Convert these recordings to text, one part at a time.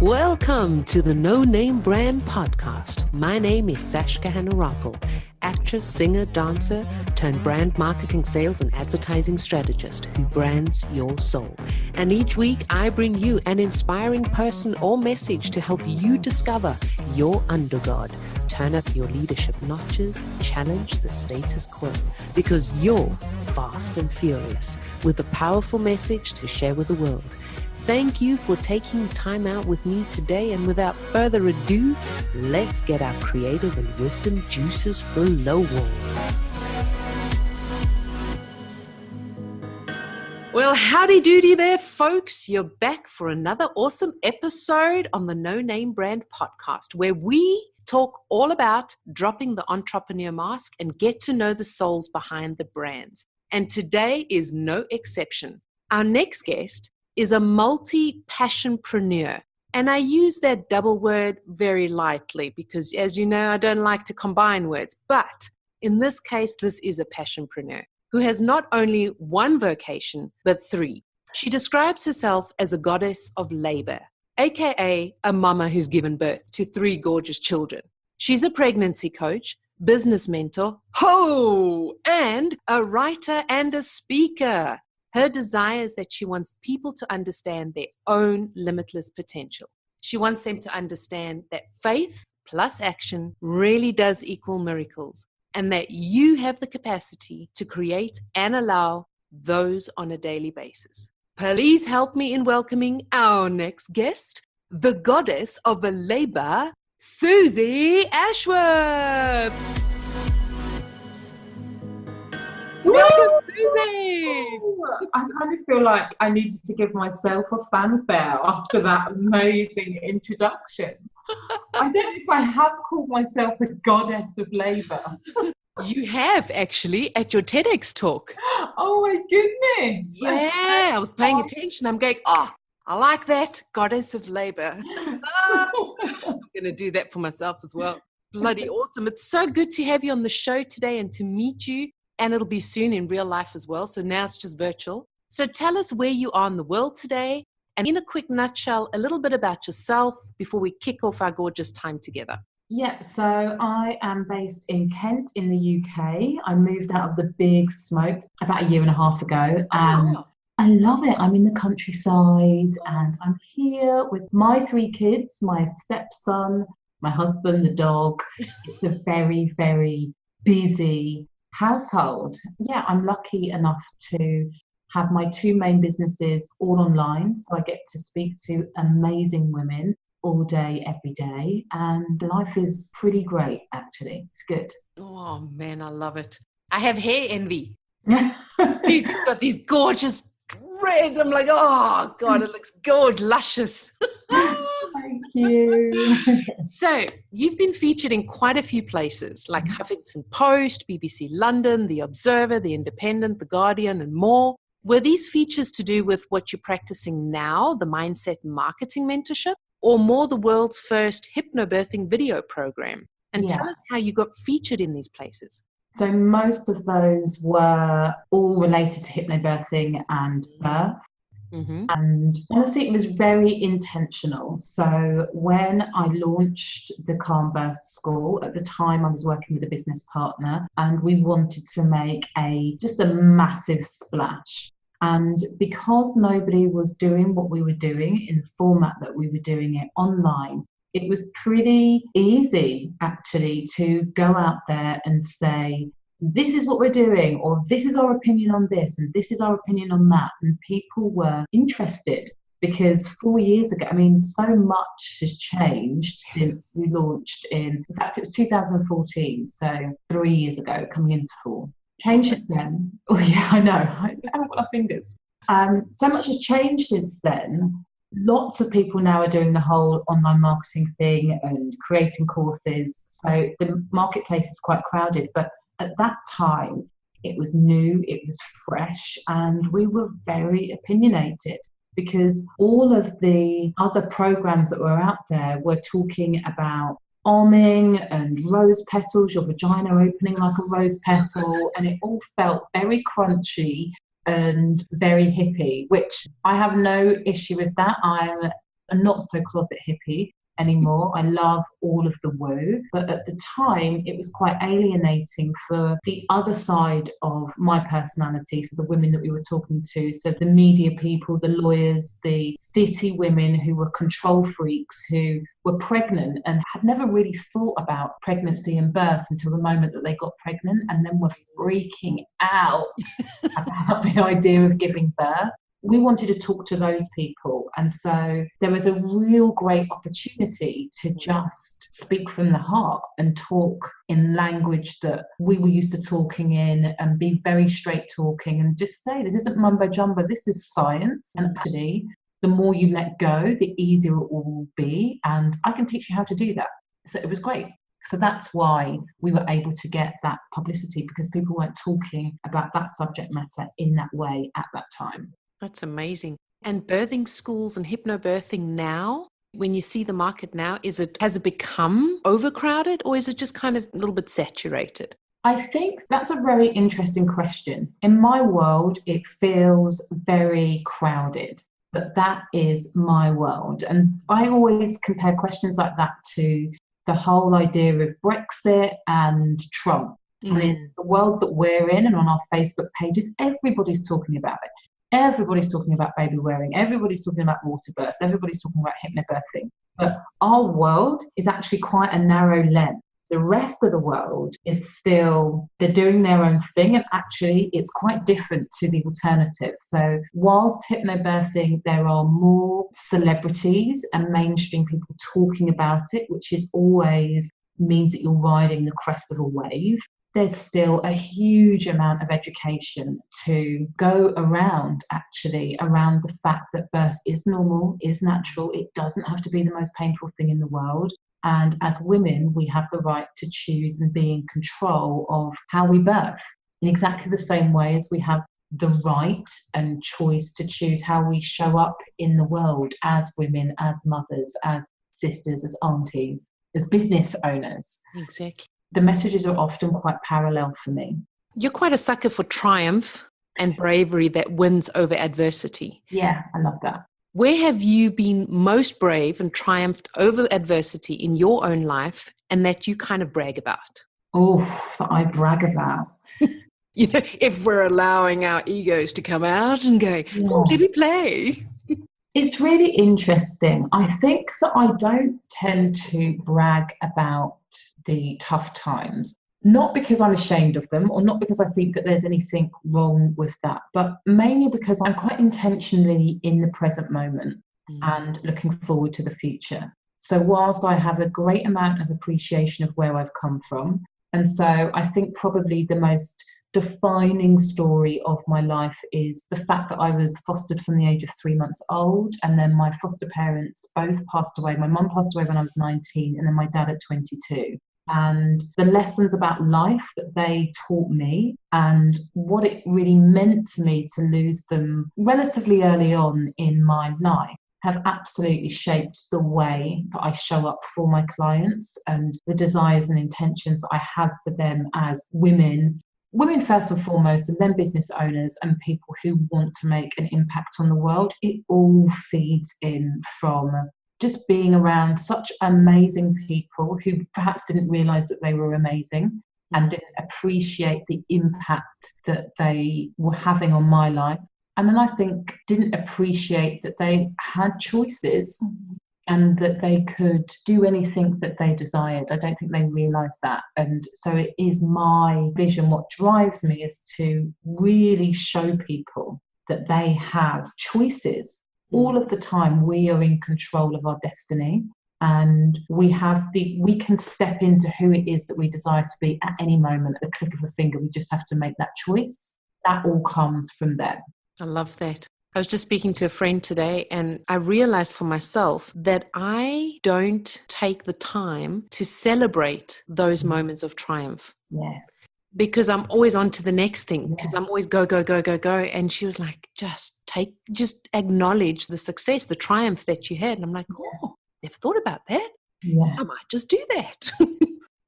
Welcome to the No Name Brand Podcast. My name is Sashka Hanarappel, actress, singer, dancer, turned brand marketing, sales, and advertising strategist who brands your soul. And each week I bring you an inspiring person or message to help you discover your undergod. Turn up your leadership notches, challenge the status quo, because you're fast and furious with a powerful message to share with the world. Thank you for taking time out with me today, and without further ado, let's get our creative and wisdom juices flowing. Well, howdy doody there, folks. You're back for another awesome episode on the No Name Brand Podcast, where we talk all about dropping the entrepreneur mask and get to know the souls behind the brands. And today is no exception. Our next guest is a multi-passion-proneur. And I use that double word very lightly because, as you know, I don't like to combine words. But in this case, this is a passionpreneur who has not only one vocation, but three. She describes herself as a goddess of labor, aka a mama who's given birth to three gorgeous children. She's a pregnancy coach, business mentor, and a writer and a speaker. Her desire is that she wants people to understand their own limitless potential. She wants them to understand that faith plus action really does equal miracles, and that you have the capacity to create and allow those on a daily basis. Please help me in welcoming our next guest, the goddess of labor, SUZY Ashworth. Welcome, Suzy! I kind of feel like I needed to give myself a fanfare after that amazing introduction. I don't know if I have called myself a goddess of labour. You have, actually, at your TEDx talk. Oh my goodness! Yeah, I was paying attention. I'm going, I like that, goddess of labour. I'm going to do that for myself as well. Bloody awesome. It's so good to have you on the show today and to meet you. And it'll be soon in real life as well. So now it's just virtual. So tell us where you are in the world today. And in a quick nutshell, a little bit about yourself before we kick off our gorgeous time together. Yeah, so I am based in Kent in the UK. I moved out of the big smoke about a year and a half ago. And I love it. I'm in the countryside and I'm here with my three kids, my stepson, my husband, the dog. It's a very, very busy household. Yeah, I'm lucky enough to have my two main businesses all online, so I get to speak to amazing women all day, every day, and life is pretty great, actually. It's good. Oh man, I love it. I have hair envy. Suzy's got these gorgeous red. I'm like, oh God, it looks good, luscious. Thank you. So you've been featured in quite a few places like Huffington Post, BBC London, The Observer, The Independent, The Guardian, and more. Were these features to do with what you're practicing now, the mindset and marketing mentorship, or more the world's first hypnobirthing video program? And tell us how you got featured in these places. So most of those were all related to hypnobirthing and birth. Mm-hmm. And honestly, it was very intentional. So when I launched the Calm Birth School, at the time I was working with a business partner and we wanted to make just a massive splash. And because nobody was doing what we were doing in the format that we were doing it online, it was pretty easy actually to go out there and say, this is what we're doing, or this is our opinion on this, and this is our opinion on that. And people were interested because 4 years ago, I mean, so much has changed since we launched in fact, it was 2014, so 3 years ago, coming into 4. Changed since then. Oh yeah, I know. I haven't got our fingers. So much has changed since then. Lots of people now are doing the whole online marketing thing and creating courses. So the marketplace is quite crowded, but at that time, it was new, it was fresh, and we were very opinionated because all of the other programs that were out there were talking about arming and rose petals, your vagina opening like a rose petal, and it all felt very crunchy and very hippie, which I have no issue with that. I'm a not so closet hippie anymore. I love all of the woo, but at the time it was quite alienating for the other side of my personality, so the women that we were talking to, so the media people, the lawyers, the city women who were control freaks, who were pregnant and had never really thought about pregnancy and birth until the moment that they got pregnant, and then were freaking out about the idea of giving birth. We wanted to talk to those people, and so there was a real great opportunity to just speak from the heart and talk in language that we were used to talking in, and be very straight talking and just say, this isn't mumbo jumbo, this is science, and actually the more you let go, the easier it will be, and I can teach you how to do that. So it was great. So that's why we were able to get that publicity, because people weren't talking about that subject matter in that way at that time. That's amazing. And birthing schools and hypnobirthing now, when you see the market now, has it become overcrowded, or is it just kind of a little bit saturated? I think that's a very interesting question. In my world, it feels very crowded, but that is my world. And I always compare questions like that to the whole idea of Brexit and Trump. And in the world that we're in and on our Facebook pages, everybody's talking about it. Everybody's talking about baby wearing. Everybody's talking about water birth. Everybody's talking about hypnobirthing. But our world is actually quite a narrow lens. The rest of the world is still, they're doing their own thing, and actually it's quite different to the alternative. So whilst hypnobirthing, there are more celebrities and mainstream people talking about it, which is always means that you're riding the crest of a wave. There's still a huge amount of education to go around, actually, around the fact that birth is normal, is natural. It doesn't have to be the most painful thing in the world. And as women, we have the right to choose and be in control of how we birth, in exactly the same way as we have the right and choice to choose how we show up in the world as women, as mothers, as sisters, as aunties, as business owners. Exactly. The messages are often quite parallel for me. You're quite a sucker for triumph and bravery that wins over adversity. Yeah, I love that. Where have you been most brave and triumphed over adversity in your own life, and that you kind of brag about? Oh, that I brag about. You know, if we're allowing our egos to come out and go, oh, let me play. It's really interesting. I think that I don't tend to brag about the tough times, not because I'm ashamed of them, or not because I think that there's anything wrong with that, but mainly because I'm quite intentionally in the present moment and looking forward to the future. So whilst I have a great amount of appreciation of where I've come from, and so I think probably the most defining story of my life is the fact that I was fostered from the age of 3 months old, and then my foster parents both passed away. My mum passed away when I was 19, and then my dad at 22. And the lessons about life that they taught me, and what it really meant to me to lose them relatively early on in my life, have absolutely shaped the way that I show up for my clients, and the desires and intentions that I have for them as women first and foremost, and then business owners and people who want to make an impact on the world. It all feeds in from just being around such amazing people who perhaps didn't realise that they were amazing and didn't appreciate the impact that they were having on my life. And then I think didn't appreciate that they had choices and that they could do anything that they desired. I don't think they realised that. And so it is my vision, what drives me is to really show people that they have choices. All of the time, we are in control of our destiny, and we can step into who it is that we desire to be at any moment, at the click of a finger. We just have to make that choice. That all comes from them. I love that. I was just speaking to a friend today, and I realized for myself that I don't take the time to celebrate those moments of triumph. Yes. Because I'm always on to the next thing, because I'm always go. And she was like, just acknowledge the success, the triumph that you had. And I'm like, oh, never thought about that. Yeah. I might just do that.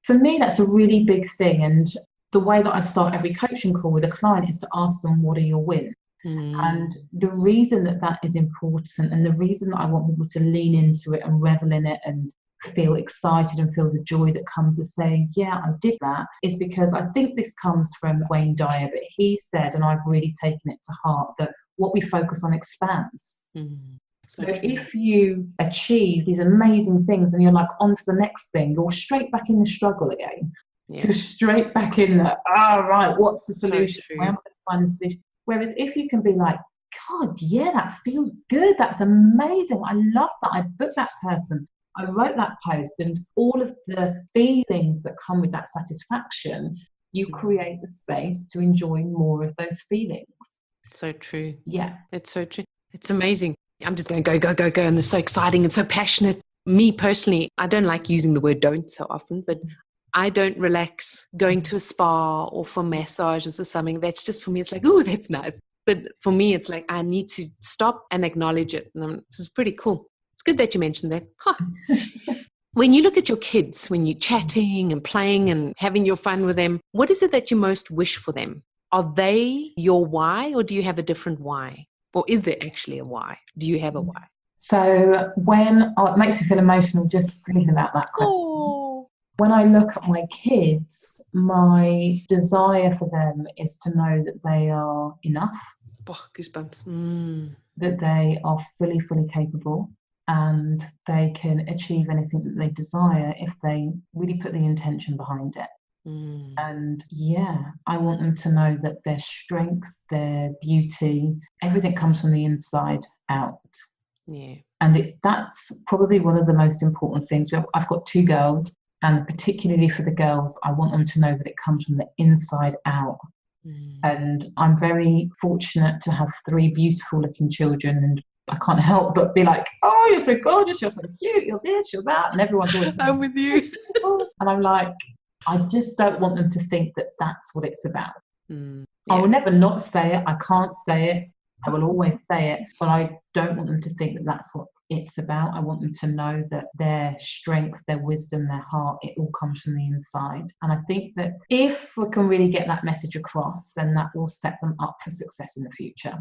For me, that's a really big thing. And the way that I start every coaching call with a client is to ask them, what are your wins? And the reason that that is important, and the reason that I want people to lean into it and revel in it and feel excited and feel the joy that comes of saying, yeah, I did that, is because I think this comes from Wayne Dyer, but he said, and I've really taken it to heart, that what we focus on expands. So if you achieve these amazing things and you're like, on to the next thing, you're straight back in the struggle again. Yeah. You're straight back in the, right, what's the solution? Where am I going to find the solution? Whereas if you can be like, God, yeah, that feels good. That's amazing. I love that. I booked that person. I wrote that post, and all of the feelings that come with that satisfaction, you create the space to enjoy more of those feelings. So true. Yeah. It's so true. It's amazing. I'm just going, go, go, go, go. And it's so exciting and so passionate. Me personally, I don't like using the word don't so often, but I don't relax going to a spa or for massages or something. That's just, for me, it's like, oh, that's nice. But for me, it's like, I need to stop and acknowledge it. And this is pretty cool. It's good that you mentioned that. When you look at your kids, when you're chatting and playing and having your fun with them, what is it that you most wish for them? Are they your why, or do you have a different why? Or is there actually a why? Do you have a why? So it makes me feel emotional just thinking about that question. Oh. When I look at my kids, my desire for them is to know that they are enough. Oh, goosebumps. That they are fully, fully capable, and they can achieve anything that they desire if they really put the intention behind it. And yeah, I want them to know that their strength, their beauty, everything comes from the inside out. Yeah. And that's probably one of the most important things. I've got 2 girls, and particularly for the girls, I want them to know that it comes from the inside out. And I'm very fortunate to have 3 beautiful looking children, and I can't help but be like, oh, you're so gorgeous, you're so cute, you're this, you're that, and everyone's always I'm with you. And I'm like, I just don't want them to think that that's what it's about. Yeah. I will never not say it. I can't say it. I will always say it, but I don't want them to think that that's what it's about. I want them to know that their strength, their wisdom, their heart, it all comes from the inside. And I think that if we can really get that message across, then that will set them up for success in the future.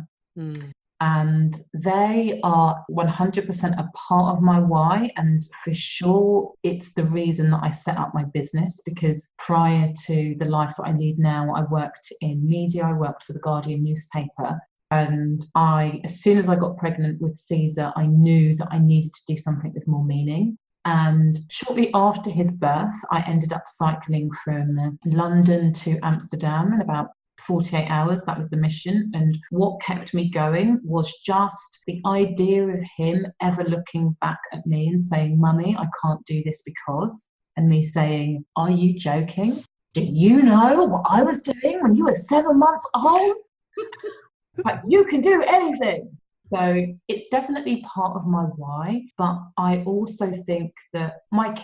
And they are 100% a part of my why, and for sure it's the reason that I set up my business, because prior to the life that I lead now, I worked in media. I worked for the Guardian newspaper, and as soon as I got pregnant with Caesar, I knew that I needed to do something with more meaning. And shortly after his birth, I ended up cycling from London to Amsterdam in about 48 hours. That was the mission. And what kept me going was just the idea of him ever looking back at me and saying, Mummy, I can't do this because, and me saying, are you joking? Do you know what I was doing when you were 7 months old? Like, you can do anything. So it's definitely part of my why. But I also think that my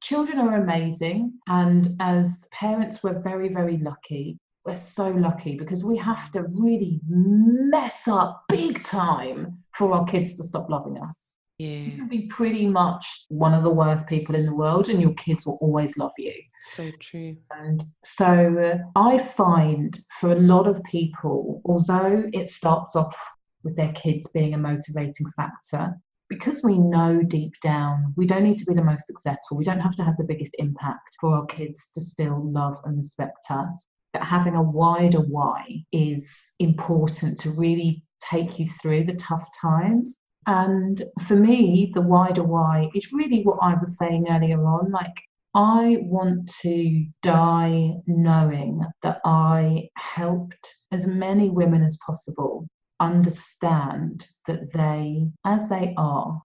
children are amazing. And as parents, we're very, very lucky. We're so lucky because we have to really mess up big time for our kids to stop loving us. Yeah. You can be pretty much one of the worst people in the world and your kids will always love you. So true. And so I find for a lot of people, although it starts off with their kids being a motivating factor, because we know deep down we don't need to be the most successful, we don't have to have the biggest impact for our kids to still love and respect us. That having a wider why is important to really take you through the tough times. And for me, the wider why is really what I was saying earlier on. Like, I want to die knowing that I helped as many women as possible understand that they, as they are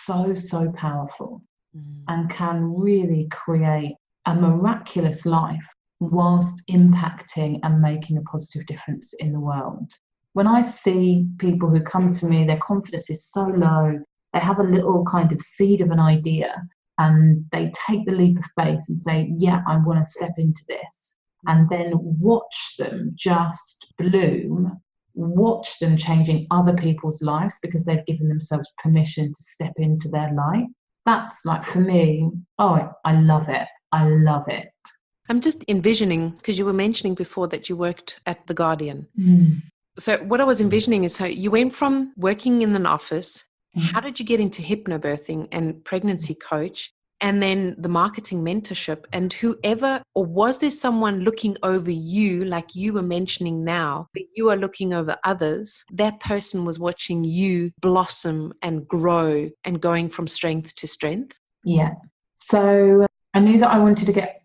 so, so powerful and can really create a miraculous life whilst impacting and making a positive difference in the world. When I see people who come to me, their confidence is so low, they have a little kind of seed of an idea and they take the leap of faith and say, yeah, I want to step into this. And then watch them just bloom, watch them changing other people's lives because they've given themselves permission to step into their light. That's like, for me, oh, I love it. I love it. I'm just envisioning, because you were mentioning before that you worked at The Guardian. So what I was envisioning is, so you went from working in an office, how did you get into hypnobirthing and pregnancy coach, and then the marketing mentorship, and whoever, or was there someone looking over you, like you were mentioning now, but you are looking over others, that person was watching you blossom and grow and going from strength to strength? Yeah. So I knew that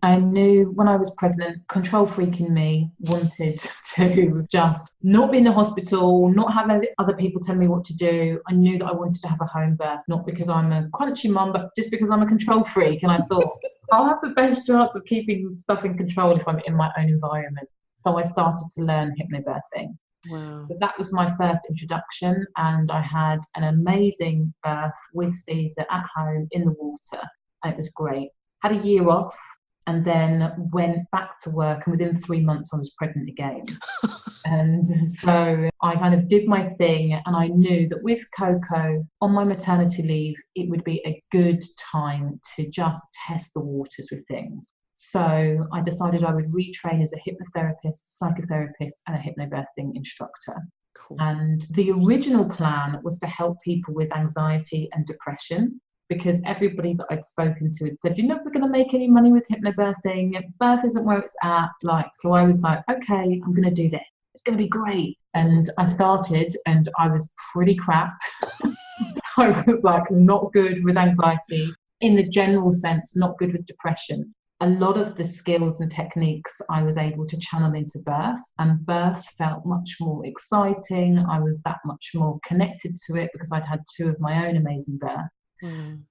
I knew when I was pregnant, control freak in me wanted to just not be in the hospital, not have other people tell me what to do. I knew that I wanted to have a home birth, not because I'm a crunchy mum, but just because I'm a control freak. And I thought, I'll have the best chance of keeping stuff in control if I'm in my own environment. So I started to learn hypnobirthing. Wow. So that was my first introduction, and I had an amazing birth with Caesar at home in the water, and it was great. Had a year off and then went back to work, and within 3 months I was pregnant again. And so I kind of did my thing, and I knew that with Coco on my maternity leave, it would be a good time to just test the waters with things. So I decided I would retrain as a hypnotherapist, psychotherapist, and a hypnobirthing instructor. Cool. And the original plan was to help people with anxiety and depression, because everybody that I'd spoken to had said, you're never going to make any money with hypnobirthing. Birth isn't where it's at. So I was like, okay, I'm going to do this. It's going to be great. And I started, and I was pretty crap. I was like not good with anxiety in the general sense, not good with depression. A lot of the skills and techniques I was able to channel into birth, and birth felt much more exciting. I was that much more connected to it because I'd had 2 of my own amazing births.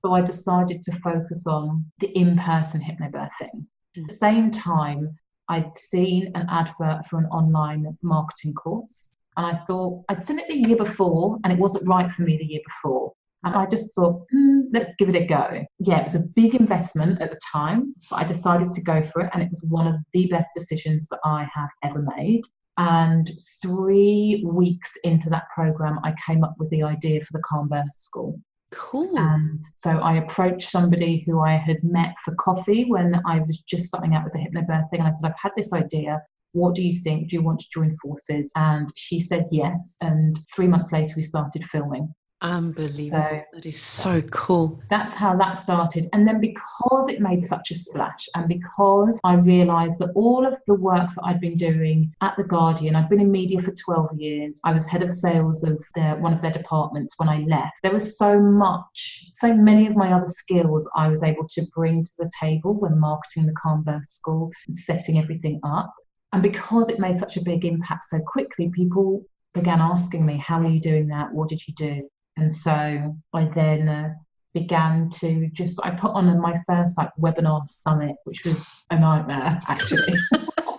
So I decided to focus on the in-person hypnobirthing. At the same time, I'd seen an advert for an online marketing course, and I thought I'd seen it the year before and it wasn't right for me the year before. And I just thought, let's give it a go. Yeah, it was a big investment at the time, but I decided to go for it, and it was one of the best decisions that I have ever made. And 3 weeks into that program, I came up with the idea for the Calm Birth School. Cool. And so I approached somebody who I had met for coffee when I was just starting out with the hypnobirthing, and I said, I've had this idea. What do you think? Do you want to join forces? And she said yes. And 3 months later, we started filming. Unbelievable. So, that is so cool. That's how that started. And then because it made such a splash, and because I realised that all of the work that I'd been doing at The Guardian, I'd been in media for 12 years. I was head of sales of one of their departments when I left. There was so many of my other skills I was able to bring to the table when marketing the Calm Birth School and setting everything up. And because it made such a big impact so quickly, people began asking me, how are you doing that? What did you do? And so I then began to I put on my first webinar summit, which was a nightmare actually.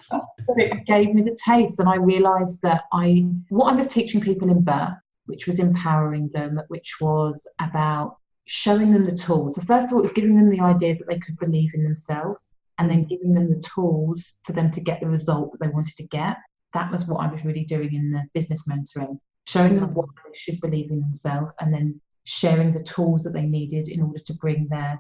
But it gave me the taste, and I realised that what I was teaching people in birth, which was empowering them, which was about showing them the tools. So first of all, it was giving them the idea that they could believe in themselves, and then giving them the tools for them to get the result that they wanted to get. That was what I was really doing in the business mentoring. Showing them what they should believe in themselves, and then sharing the tools that they needed in order to turn their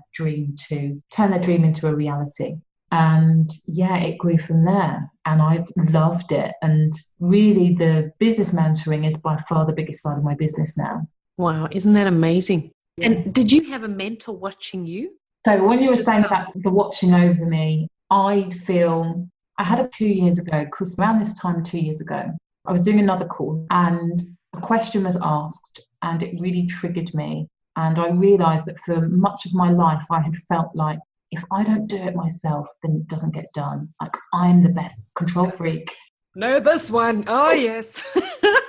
dream into a reality. And yeah, it grew from there, and I've loved it. And really, the business mentoring is by far the biggest side of my business now. Wow, isn't that amazing? Yeah. And did you have a mentor watching you? So when you were saying about the watching over me, I had a 2 years ago, because around this time 2 years ago, I was doing another call and a question was asked, and it really triggered me. And I realised that for much of my life, I had felt like if I don't do it myself, then it doesn't get done. Like I'm the best control freak. No, this one. Oh, yes.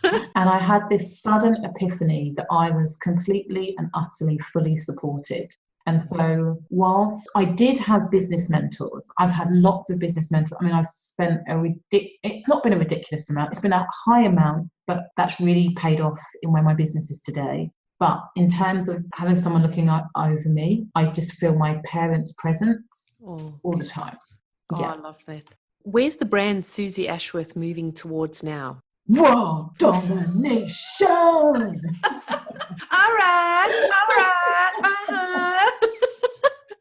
And I had this sudden epiphany that I was completely and utterly fully supported. And so whilst I did have business mentors, I've had lots of business mentors. I mean, I've spent it's not been a ridiculous amount. It's been a high amount, but that's really paid off in where my business is today. But in terms of having someone looking over me, I just feel my parents' presence all the time. Oh, yeah. I love that. Where's the brand Suzy Ashworth moving towards now? World domination! All right.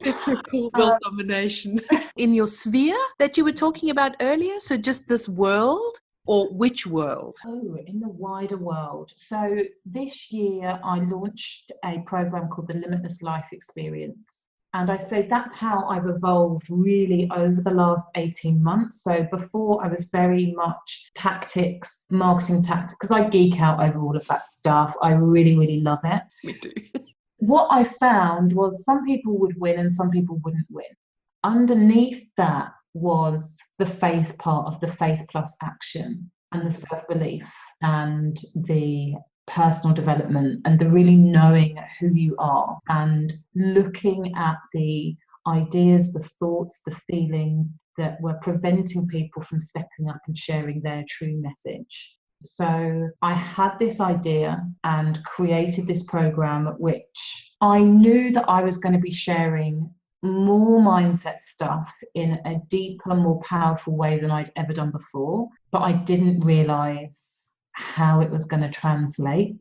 It's a cool world domination. In your sphere that you were talking about earlier, so just this world, or which world? Oh, in the wider world. So this year I launched a program called the Limitless Life Experience. And I say that's how I've evolved really over the last 18 months. So before I was very much tactics, marketing tactics, because I geek out over all of that stuff. I really, really love it. Me too. What I found was some people would win and some people wouldn't win. Underneath that was the faith part of the faith plus action and the self-belief and the personal development and the really knowing who you are and looking at the ideas, the thoughts, the feelings that were preventing people from stepping up and sharing their true message. So I had this idea and created this program, which I knew that I was going to be sharing more mindset stuff in a deeper, more powerful way than I'd ever done before, but I didn't realize how it was going to translate.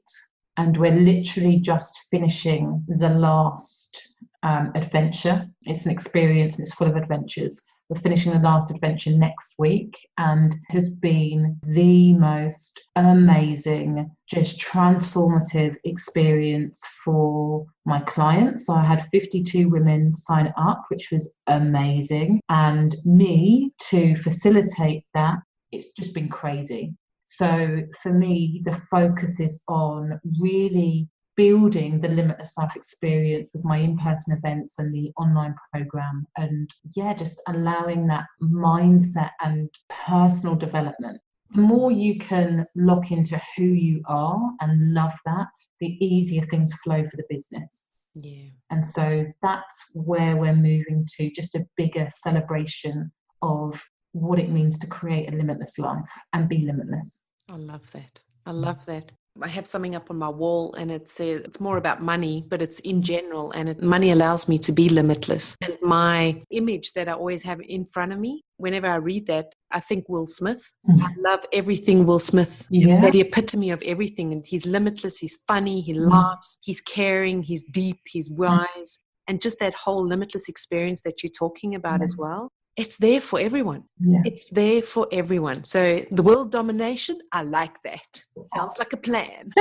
And we're literally just finishing the last adventure. It's an experience and it's full of adventures. We're finishing the last adventure next week, and it has been the most amazing, just transformative experience for my clients. So I had 52 women sign up, which was amazing. And me to facilitate that, it's just been crazy. So for me, the focus is on really building the Limitless Life Experience with my in-person events and the online program, and just allowing that mindset and personal development. The more you can lock into who you are and love that, the easier things flow for the business. Yeah. And so that's where we're moving to, just a bigger celebration of what it means to create a limitless life and be limitless. I love that. I love that. I have something up on my wall and it says it's more about money, but it's in general, and money allows me to be limitless. And my image that I always have in front of me, whenever I read that, I think Will Smith. I love everything Will Smith. Yeah. He's the epitome of everything. And he's limitless. He's funny. He laughs. He's caring. He's deep. He's wise. And just that whole limitless experience that you're talking about as well. It's there for everyone. Yeah. It's there for everyone. So the world domination, I like that. Sounds like a plan.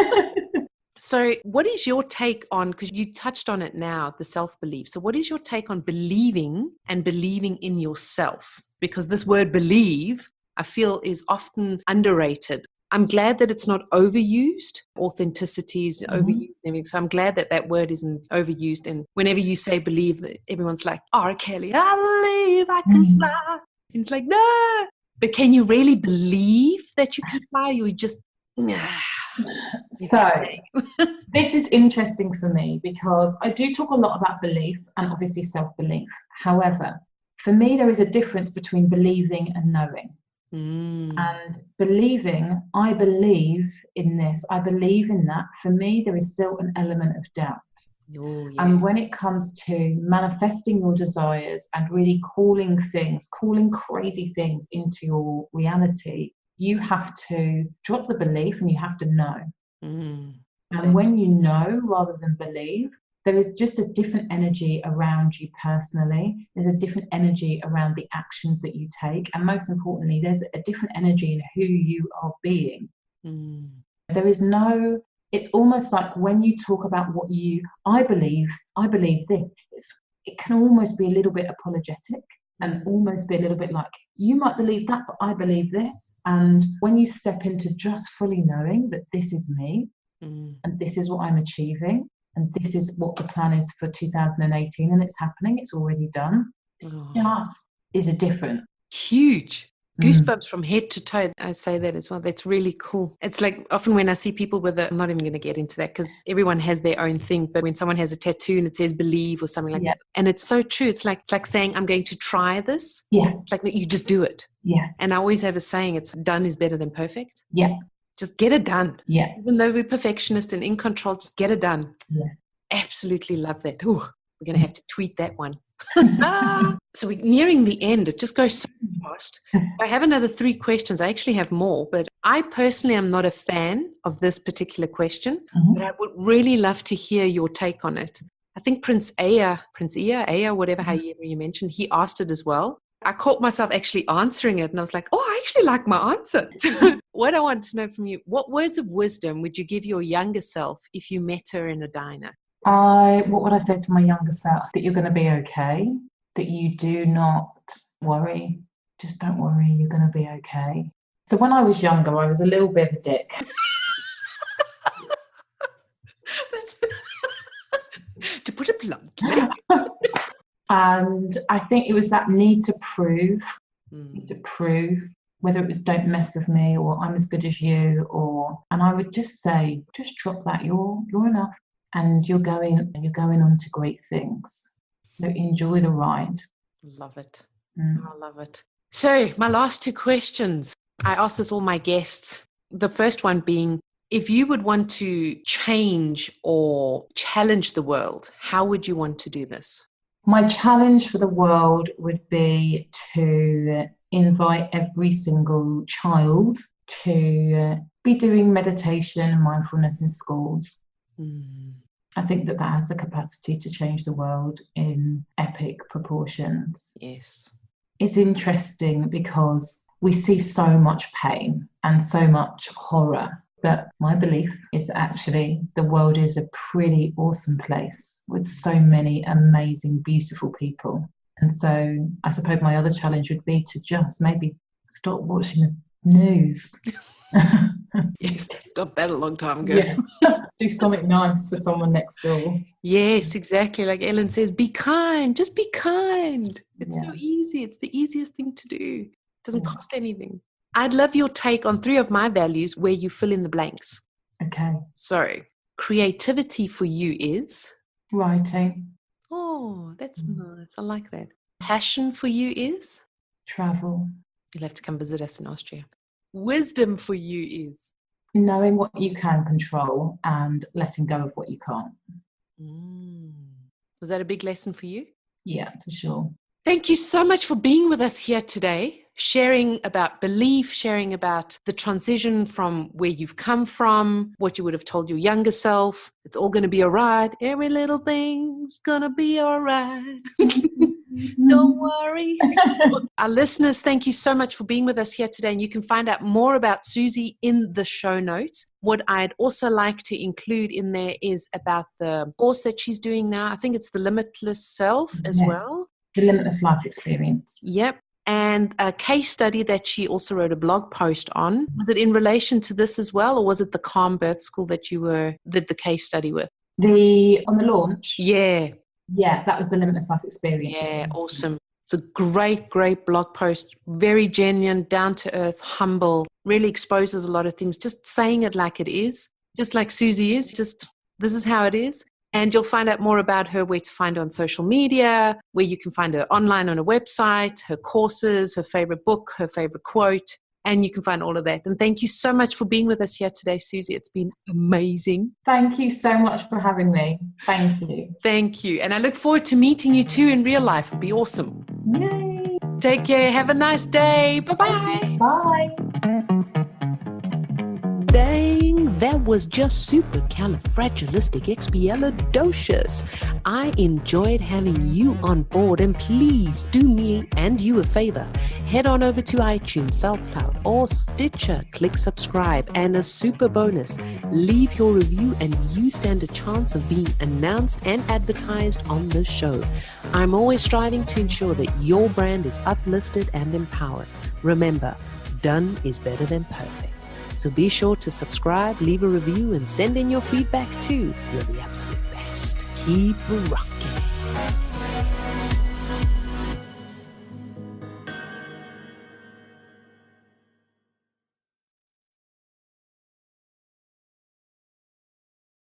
So what is your take on, because you touched on it now, the self-belief. So what is your take on believing and believing in yourself? Because this word believe, I feel, is often underrated. I'm glad that it's not overused. Authenticity is overused. So I'm glad that that word isn't overused. And whenever you say believe, everyone's like, R. Kelly, I believe I can fly. And it's like, no. But can you really believe that you can fly? Or you just, So this is interesting for me because I do talk a lot about belief and obviously self-belief. However, for me, there is a difference between believing and knowing. And believing, I believe in this, I believe in that. For me, there is still an element of doubt. And when it comes to manifesting your desires and really calling crazy things into your reality, you have to drop the belief and you have to know. And when you know rather than believe, there is just a different energy around you personally. There's a different energy around the actions that you take. And most importantly, there's a different energy in who you are being. There is no, it's almost like when you talk about I believe this, it can almost be a little bit apologetic and almost be a little bit like, you might believe that, but I believe this. And when you step into just fully knowing that this is me and this is what I'm achieving, and this is what the plan is for 2018, and it's happening, it's already done. It just is a different. Huge. Goosebumps from head to toe. I say that as well. That's really cool. It's like often when I see people I'm not even going to get into that because everyone has their own thing, but when someone has a tattoo and it says believe or something like that, and it's so true. It's like saying, I'm going to try this. Yeah. It's like, no, you just do it. Yeah. And I always have a saying, it's done is better than perfect. Yeah. Just get it done. Yeah. Even though we're perfectionist and in control, just get it done. Yeah. Absolutely love that. Ooh, we're going to have to tweet that one. So we're nearing the end. It just goes so fast. I have another 3 questions. I actually have more, but I personally am not a fan of this particular question, but I would really love to hear your take on it. I think Prince Aya, whatever, however you mentioned, he asked it as well. I caught myself actually answering it and I was like, oh, I actually like my answer. What I want to know from you, what words of wisdom would you give your younger self if you met her in a diner? What would I say to my younger self? That you're going to be okay, that you do not worry. Just don't worry, you're going to be okay. So when I was younger, I was a little bit of a dick. To put it bluntly. And I think it was that need to prove, whether it was don't mess with me or I'm as good as you, and I would just say, just drop that, you're enough, and you're going on to great things. So enjoy the ride. Love it. I love it. So my last two questions, I ask this all my guests. The first one being, if you would want to change or challenge the world, how would you want to do this? My challenge for the world would be to invite every single child to be doing meditation and mindfulness in schools. I think that has the capacity to change the world in epic proportions. Yes. It's interesting because we see so much pain and so much horror. But my belief is that actually the world is a pretty awesome place with so many amazing, beautiful people. And so I suppose my other challenge would be to just maybe stop watching the news. Yes, stopped that a long time ago. Yeah. Do something nice for someone next door. Yes, exactly. Like Ellen says, be kind. Just be kind. It's so easy. It's the easiest thing to do. It doesn't cost anything. I'd love your take on 3 of my values where you fill in the blanks. Okay. So, creativity for you is? Writing. Oh, that's nice. I like that. Passion for you is? Travel. You'll have to come visit us in Austria. Wisdom for you is? Knowing what you can control and letting go of what you can't. Was that a big lesson for you? Yeah, for sure. Thank you so much for being with us here today, sharing about belief, sharing about the transition from where you've come from, what you would have told your younger self. It's all going to be all right. Every little thing's going to be all right. Don't worry. Our listeners, thank you so much for being with us here today. And you can find out more about Suzy in the show notes. What I'd also like to include in there is about the course that she's doing now. I think it's the Limitless Self as well. The Limitless Life Experience. Yep. And a case study that she also wrote a blog post on. Was it in relation to this as well, or was it the Calm Birth School that you did the case study with? On the launch? Yeah. Yeah, that was the Limitless Life Experience. Yeah, awesome. It's a great, great blog post. Very genuine, down to earth, humble, really exposes a lot of things. Just saying it like it is, just like Suzy is, just this is how it is. And you'll find out more about her, where to find her on social media, where you can find her online on a website, her courses, her favorite book, her favorite quote, and you can find all of that. And thank you so much for being with us here today, Suzy. It's been amazing. Thank you so much for having me. Thank you. Thank you. And I look forward to meeting you too in real life. It'd be awesome. Yay. Take care. Have a nice day. Bye-bye. Bye. Dang, that was just supercalifragilisticexpialidocious. I enjoyed having you on board, and please do me and you a favor. Head on over to iTunes, SoundCloud, or Stitcher. Click subscribe, and a super bonus, leave your review and you stand a chance of being announced and advertised on the show. I'm always striving to ensure that your brand is uplifted and empowered. Remember, done is better than perfect. So be sure to subscribe, leave a review, and send in your feedback too. You're the absolute best. Keep rocking.